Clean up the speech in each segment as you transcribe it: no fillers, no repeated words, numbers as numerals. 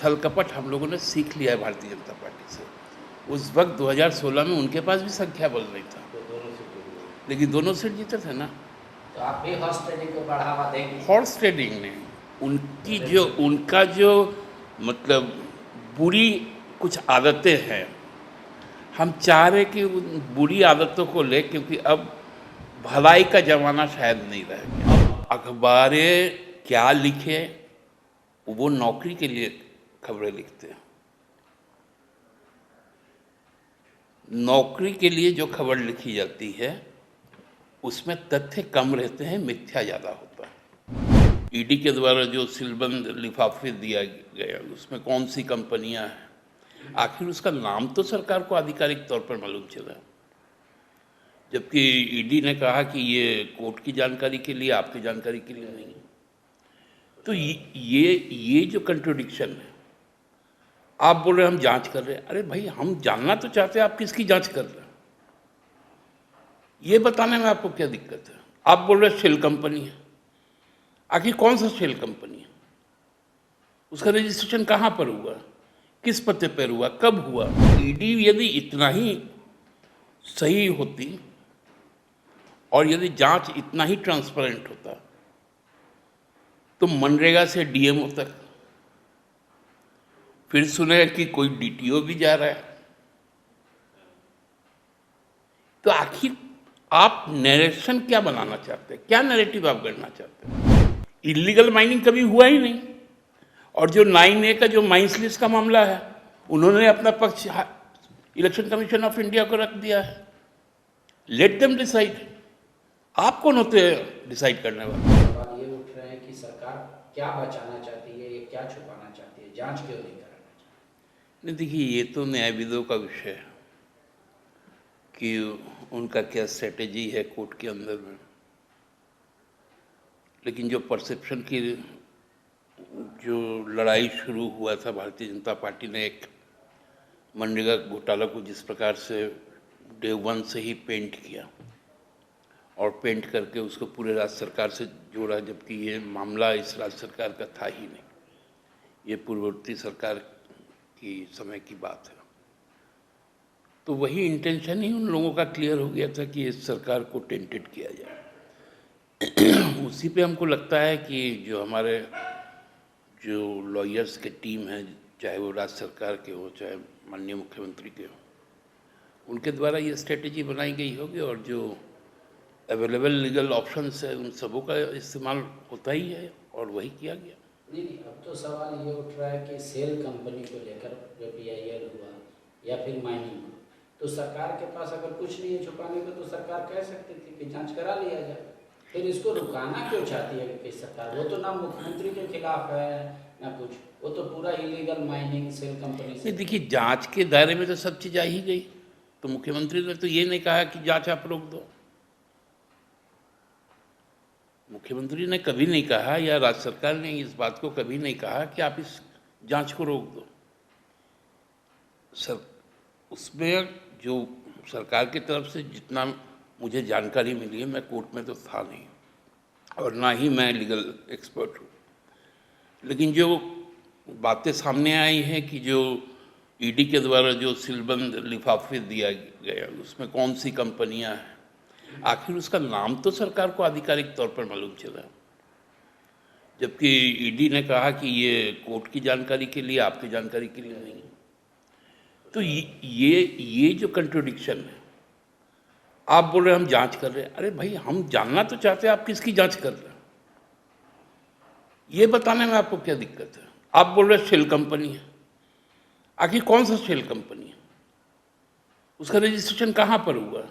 छल कपट हम लोगों ने सीख लिया है भारतीय जनता पार्टी से। उस वक्त 2016 में उनके पास भी संख्या बल नहीं था, लेकिन दोनों सीट जीते थे ना। तो आप भी हॉर्स ट्रेडिंग को बढ़ावा देंगे? हॉर्स ट्रेडिंग ने उनका जो मतलब बुरी कुछ आदतें हैं, हम चाह रहे कि उन बुरी आदतों को ले, क्योंकि अब भलाई का जमाना शायद नहीं रह गया। अब अखबारें क्या लिखे, वो नौकरी के लिए खबरें लिखते हैं। नौकरी के लिए जो खबर लिखी जाती है उसमें तथ्य कम रहते हैं, मिथ्या ज़्यादा होता है। ईडी के द्वारा जो सीलबंद लिफाफे दिया गया उसमें कौन सी कंपनियां हैं, आखिर उसका नाम तो सरकार को आधिकारिक तौर पर मालूम चला, जबकि ईडी ने कहा कि ये कोर्ट की जानकारी के लिए, आपकी जानकारी के लिए नहीं। तो ये जो कंट्रोडिक्शन है, आप बोल रहे हैं हम जांच कर रहे हैं। अरे भाई, हम जानना तो चाहते हैं आप किसकी जांच कर रहे हैं, ये बताने में आपको क्या दिक्कत है। आप बोल रहे हैं शेल कंपनी है, आखिर कौन सा शेल कंपनी है, उसका रजिस्ट्रेशन कहाँ पर हुआ, किस पते पर हुआ, कब हुआ। ईडी यदि इतना ही सही होती और यदि जांच इतना ही ट्रांसपेरेंट होता तो मनरेगा से डीएमओ तक, फिर सुने कि कोई डीटीओ भी जा रहा है। तो आखिर आप नरेशन क्या बनाना चाहते हैं, क्या नैरेटिव आप गढ़ना चाहते हैं? इलीगल माइनिंग कभी हुआ ही नहीं, और जो 9A का जो माइंस लिस्ट का मामला है, उन्होंने अपना पक्ष इलेक्शन कमीशन ऑफ इंडिया को रख दिया है। Let them decide. आप कौन होते हैं डिसाइड करने वाले? सवाल ये उठ रहे हैं कि सरकार क्या बचाना चाहती है, ये क्या छुपाना चाहती है, जांच क्यों नहीं कराना चाहती? नहीं, देखिए, ये तो न्यायविदों का विषय है कि उनका क्या स्ट्रेटेजी है कोर्ट के अंदर में। लेकिन जो परसेप्शन की जो लड़ाई शुरू हुआ था, भारतीय जनता पार्टी ने एक मनरेगा घोटाला को जिस प्रकार से डे वन से ही पेंट किया और पेंट करके उसको पूरे राज्य सरकार से जोड़ा, जबकि ये मामला इस राज्य सरकार का था ही नहीं, ये पूर्ववर्ती सरकार की समय की बात है। तो वही इंटेंशन ही उन लोगों का क्लियर हो गया था कि इस सरकार को टेंटेड किया जाए। उसी पे हमको लगता है कि जो हमारे जो लॉयर्स के टीम है, चाहे वो राज्य सरकार के हो चाहे माननीय मुख्यमंत्री के हो, उनके द्वारा ये स्ट्रेटेजी बनाई गई होगी, और जो अवेलेबल लीगल ऑप्शंस है उन सबों का इस्तेमाल होता ही है, और वही किया गया। नहीं, अब तो सवाल ये उठ रहा है कि सेल कंपनी को लेकर जो PIL हुआ या फिर माइनिंग को, तो सरकार के पास अगर कुछ नहीं है छुपाने को तो सरकार कह सकती थी कि जांच करा लिया जाए। फिर इसको रुकाना क्यों चाहती है कि सरकार? वो तो ना मुख्यमंत्री के खिलाफ है ना कुछ, वो तो पूरा इलीगल माइनिंग सेल कंपनी से। नहीं, देखिए, जांच के दायरे में तो सब चीज़ आ ही गई, तो मुख्यमंत्री ने तो ये नहीं कहा कि जांच आप रोक दो। मुख्यमंत्री ने कभी नहीं कहा, या राज्य सरकार ने इस बात को कभी नहीं कहा कि आप इस जांच को रोक दो। सर, उसमें जो सरकार की तरफ से जितना मुझे जानकारी मिली है, मैं कोर्ट में तो था नहीं और ना ही मैं लीगल एक्सपर्ट हूँ, लेकिन जो बातें सामने आई हैं कि जो ईडी के द्वारा जो सीलबंद लिफाफे दिया गया उसमें कौन सी कंपनियां हैं, आखिर उसका नाम तो सरकार को आधिकारिक तौर पर मालूम चला, जबकि ईडी ने कहा कि ये कोर्ट की जानकारी के लिए, आपकी जानकारी के लिए नहीं। तो ये जो कंट्रोडिक्शन है, आप बोल रहे हैं हम जांच कर रहे हैं। अरे भाई, हम जानना तो चाहते हैं आप किसकी जांच कर रहे हैं, ये बताने में आपको क्या दिक्कत है। आप बोल रहे हैं शेल कंपनी है, आखिर कौन सा शेल कंपनी है, उसका रजिस्ट्रेशन कहाँ पर हुआ,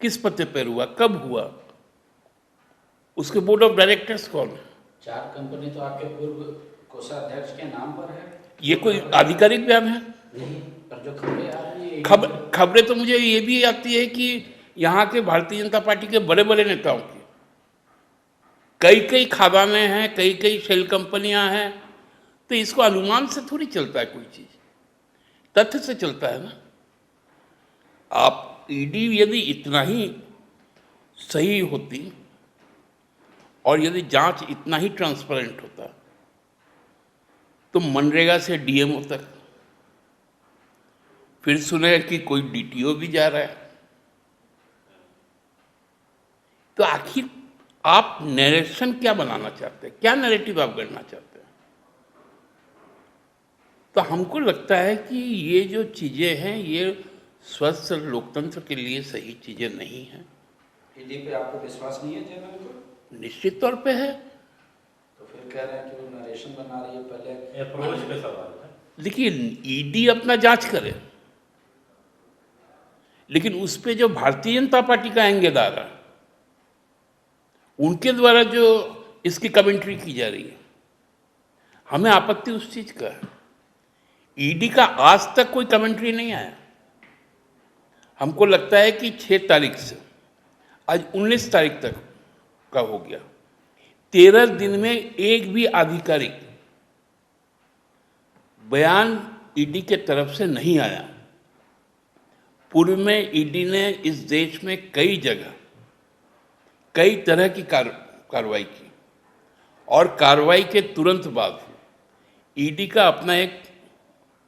किस पते पर हुआ, कब हुआ, उसके बोर्ड ऑफ डायरेक्टर्स कौन है? 4 कंपनी तो आपके पूर्व कोषाध्यक्ष के नाम पर है। ये कोई आधिकारिक बयान है? नहीं, पर जो खबरें आ रही है, खबरें तो मुझे ये भी आती है कि यहाँ के भारतीय जनता पार्टी के बड़े बड़े नेताओं की कई खादानें हैं, कई शेल कंपनियां हैं। तो इसको अनुमान से थोड़ी चलता है कोई चीज, तथ्य से चलता है ना। आप ईडी यदि इतना ही सही होती और यदि जांच इतना ही ट्रांसपेरेंट होता तो मनरेगा से डीएमओ तक, फिर सुने कि कोई डीटीओ भी जा रहा है। तो आखिर आप नरेशन क्या बनाना चाहते हैं, क्या नैरेटिव आप गढ़ना चाहते हैं? तो हमको लगता है कि ये जो चीज़ें हैं ये स्वस्थ लोकतंत्र के लिए सही चीज़ें नहीं हैं। ईडी पे आपको विश्वास नहीं है जनरल को? निश्चित तौर पे है। तो फिर कह रहे हैं कि वो नरेशन बना रही है, पहले अप्रोच पे सवाल है। देखिए, ईडी अपना जांच करे, लेकिन उस पे जो भारतीय जनता पार्टी का एंगेज आ रहा है, उनके द्वारा जो इसकी कमेंट्री की जा रही है, हमें आपत्ति उस चीज का है। ईडी का आज तक कोई कमेंट्री नहीं आया। हमको लगता है कि 6 तारीख से आज 19 तारीख तक का हो गया, 13 दिन में एक भी आधिकारिक बयान ईडी के तरफ से नहीं आया। पूर्व में ईडी ने इस देश में कई जगह कई तरह की कार्रवाई की, और कार्रवाई के तुरंत बाद ईडी का अपना एक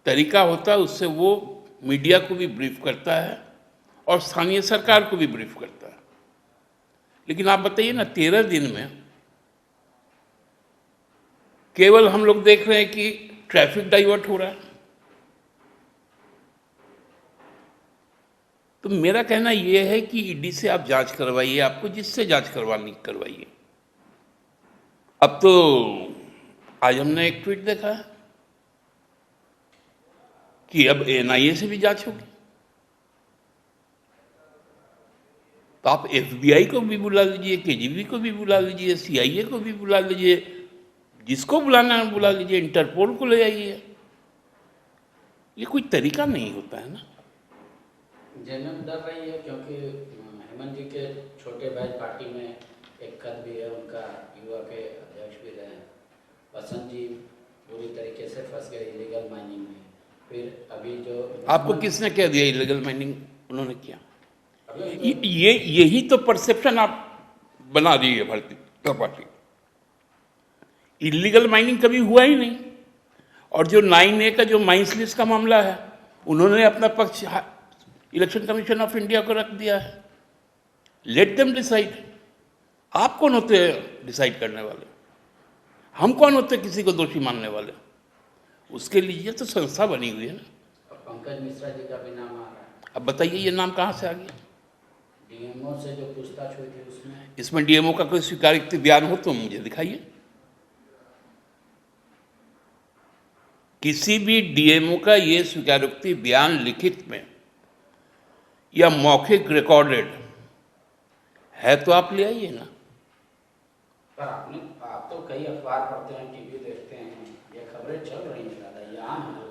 तरीका होता है, उससे वो मीडिया को भी ब्रीफ करता है और स्थानीय सरकार को भी ब्रीफ करता है। लेकिन आप बताइए ना, 13 दिन में केवल हम लोग देख रहे हैं कि ट्रैफिक डाइवर्ट हो रहा है। तो मेरा कहना यह है कि ईडी से आप जांच करवाइए, आपको जिससे जांच करवानी करवाइए। अब तो आज हमने एक ट्वीट देखा है कि अब एनआईए से भी जांच होगी। तो आप एफबीआई को भी बुला लीजिए, केजीबी को भी बुला लीजिए, सीआईए को भी बुला लीजिए, जिसको बुलाना है बुला लीजिए, इंटरपोल को ले आइए। ये कोई तरीका नहीं होता है ना। जनरल डर रही है क्योंकि हेमंत जी के छोटे भाई पार्टी में एक कद भी है, उनका युवा के अध्यक्ष भी रहे। वसंत जी पूरी तरीके से फंस गए इलीगल माइनिंग में। फिर अभी जो आपको किसने कह दिया इलीगल माइनिंग उन्होंने किया? यही तो परसेप्शन आप बना रही है Bharatiya Janata party. Illegal mining कभी हुआ ही नहीं। और जो 9A का जो माइंस लिस्ट का मामला है, उन्होंने अपना पक्ष इलेक्शन कमीशन ऑफ इंडिया को रख दिया है। Let them decide. आप कौन होते हैं डिसाइड करने वाले? हम कौन होते किसी को दोषी मानने वाले? उसके लिए तो संस्था बनी हुई है ना। पंकज मिश्रा जी का भी नाम आ रहा है। अब बताइए ये नाम कहाँ से आ गया? डीएमओ से जो पूछताछ हुई थी उसमें। इसमें डीएमओ का कोई स्वीकारोक्ति बयान हो तो मुझे दिखाइए। किसी भी डीएमओ का ये स्वीकारोक्ति बयान लिखित में या मौखिक रिकॉर्डेड है तो आप ले आइए ना। पर आप तो कई अखबार पढ़ते हैं, टीवी देखते हैं, ये खबरें चल रही हैं दादा, ये आम है।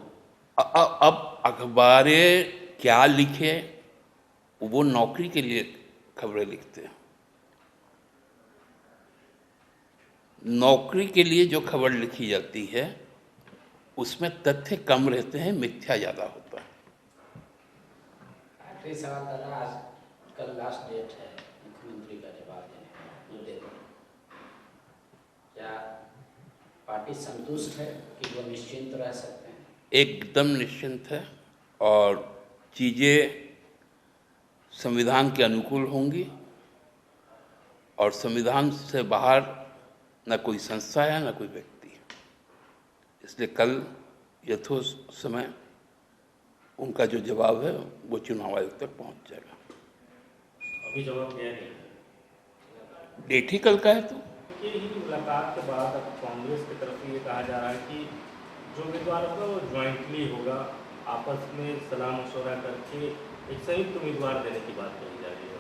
अब अखबारें क्या लिखे, वो नौकरी के लिए खबरें लिखते हैं। नौकरी के लिए जो खबर लिखी जाती है उसमें तथ्य कम रहते हैं, मिथ्या ज़्यादा होता है। आखिरी सवाल दादा, आज कल लास्ट डेट है मुख्यमंत्री का जवाब देने का, मुद्दे पर। क्या पार्टी संतुष्ट है कि वो निश्चिंत रह सकते हैं? एकदम निश्चिंत है, और चीज़ें संविधान के अनुकूल होंगी, और संविधान से बाहर न कोई संस्था है न कोई व्यक्ति। इसलिए कल यथोचित समय उनका जो जवाब है वो चुनाव आयोग तक पहुंच जाएगा। अभी जवाब दिया नहीं। डेट ही कल का है। तो ये ही मुलाकात के बाद अब कांग्रेस की तरफ से ये कहा जा रहा है कि जो उम्मीदवार होगा वो ज्वाइंटली होगा, आपस में सलाह मशवरा करके एक संयुक्त उम्मीदवार देने की बात कही जा रही है।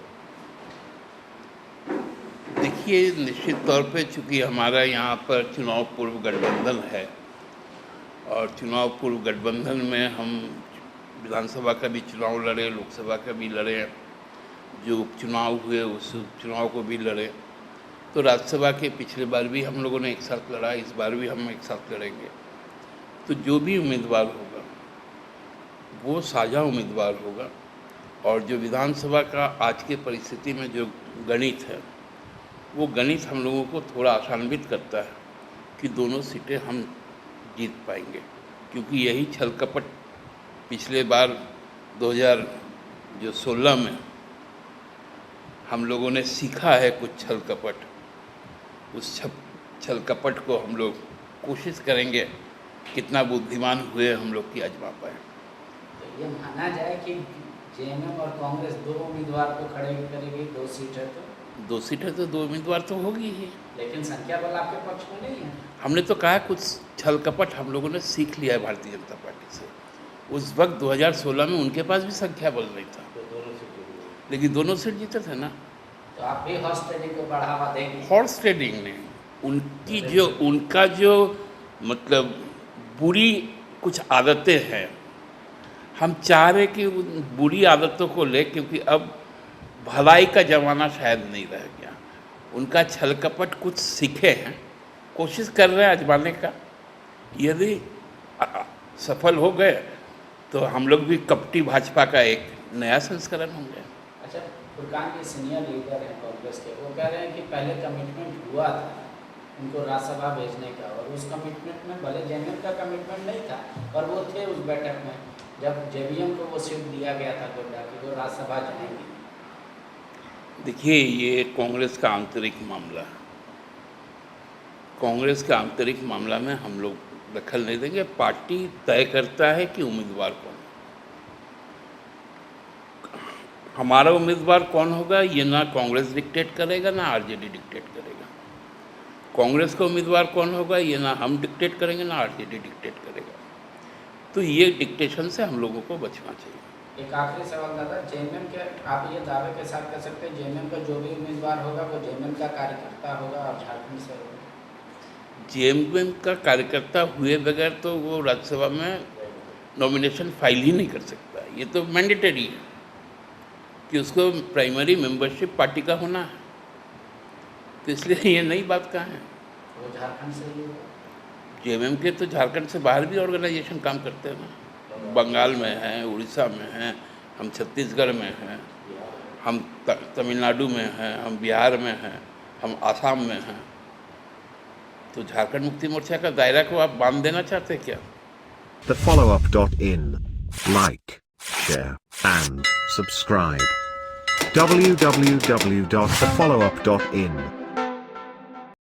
देखिए, निश्चित तौर पे चूंकि हमारा यहाँ पर चुनाव पूर्व गठबंधन है, और चुनाव पूर्व गठबंधन में हम विधानसभा का भी चुनाव लड़े, लोकसभा का भी लड़े, जो उपचुनाव हुए उस उपचुनाव को भी लड़े, तो राज्यसभा के पिछले बार भी हम लोगों ने एक साथ लड़ा, इस बार भी हम एक साथ लड़ेंगे। तो जो भी उम्मीदवार होगा वो साझा उम्मीदवार होगा, और जो विधानसभा का आज के परिस्थिति में जो गणित है, वो गणित हम लोगों को थोड़ा आसान्वित करता है कि दोनों सीटें हम जीत पाएंगे, क्योंकि यही छल कपट पिछले बार 2016 में हम लोगों ने सीखा है कुछ छल कपट। उस छल कपट को हम लोग कोशिश करेंगे कितना बुद्धिमान हुए हम लोग की आजमा पाए। तो ये माना जाए कि जेएमएम और कांग्रेस दो उम्मीदवार को खड़े करेगी, 2 सीट है तो 2 सीटें तो 2 उम्मीदवार तो होगी ही। लेकिन संख्या बल आपके पक्ष में नहीं है। हमने तो कहा कुछ छल कपट हम लोगों ने सीख लिया है भारतीय जनता पार्टी से। उस वक्त 2016 में उनके पास भी संख्या बल नहीं था, तो दोनों सीटें भी। लेकिन दोनों सीट जीते थे ना। तो आप भी हॉर्स ट्रेडिंग को बढ़ावा देंगे? हॉर्स ट्रेडिंग ने उनका जो मतलब बुरी कुछ आदतें हैं, हम चाह रहे कि उन बुरी आदतों को ले, क्योंकि अब भलाई का ज़माना शायद नहीं रह गया। उनका छल कपट कुछ सीखे हैं, कोशिश कर रहे हैं आजमाने का। यदि सफल हो गए तो हम लोग भी कपटी भाजपा का एक नया संस्करण होंगे। अच्छा, फुरकान के सीनियर लीडर हैं कांग्रेस के, वो कह रहे हैं कि पहले कमिटमेंट हुआ था उनको राज्यसभा भेजने का, और उस कमिटमेंट में भले जेएमएम का कमिटमेंट नहीं था, पर वो थे उस बैठक में जब जेवीएम को वो सीट दिया गया था गोड्डा की, वो राज्यसभा जाएंगे। देखिए, ये कांग्रेस का आंतरिक मामला है। कांग्रेस का आंतरिक मामला में हम लोग दखल नहीं देंगे। पार्टी तय करता है कि उम्मीदवार कौन है। हमारा उम्मीदवार कौन होगा ये ना कांग्रेस डिक्टेट करेगा ना आरजेडी डिक्टेट करेगा। कांग्रेस का उम्मीदवार कौन होगा ये ना हम डिक्टेट करेंगे ना आरजेडी डिक्टेट करेगा। तो ये डिक्टेशन से हम लोगों को बचना चाहिए। एक आखिरी सवाल दादा, जेएमएम के आप ये दावे के साथ कह सकते हैं जेएमएम का जो भी उम्मीदवार होगा वो जेएमएम का कार्यकर्ता होगा और झारखंड से होगा? जेएमएम का कार्यकर्ता हुए बगैर तो वो राज्यसभा में नॉमिनेशन फाइल ही नहीं कर सकता। ये तो मैंडेटरी है कि उसको प्राइमरी मेंबरशिप पार्टी का होना है। तो इसलिए ये नई बात कहाँ है। वो झारखंड से ही होगा? जेएमएम के तो झारखंड से बाहर भी ऑर्गेनाइजेशन काम करते हैं ना। बंगाल में हैं, उड़ीसा में हैं, हम छत्तीसगढ़ में हैं, हम तमिलनाडु में हैं, हम बिहार में हैं, हम आसाम में हैं। तो झारखंड मुक्ति मोर्चा का दायरा को आप बांध देना चाहते हैं क्या? thefollowup.in. Like, share, and subscribe. www.thefollowup.in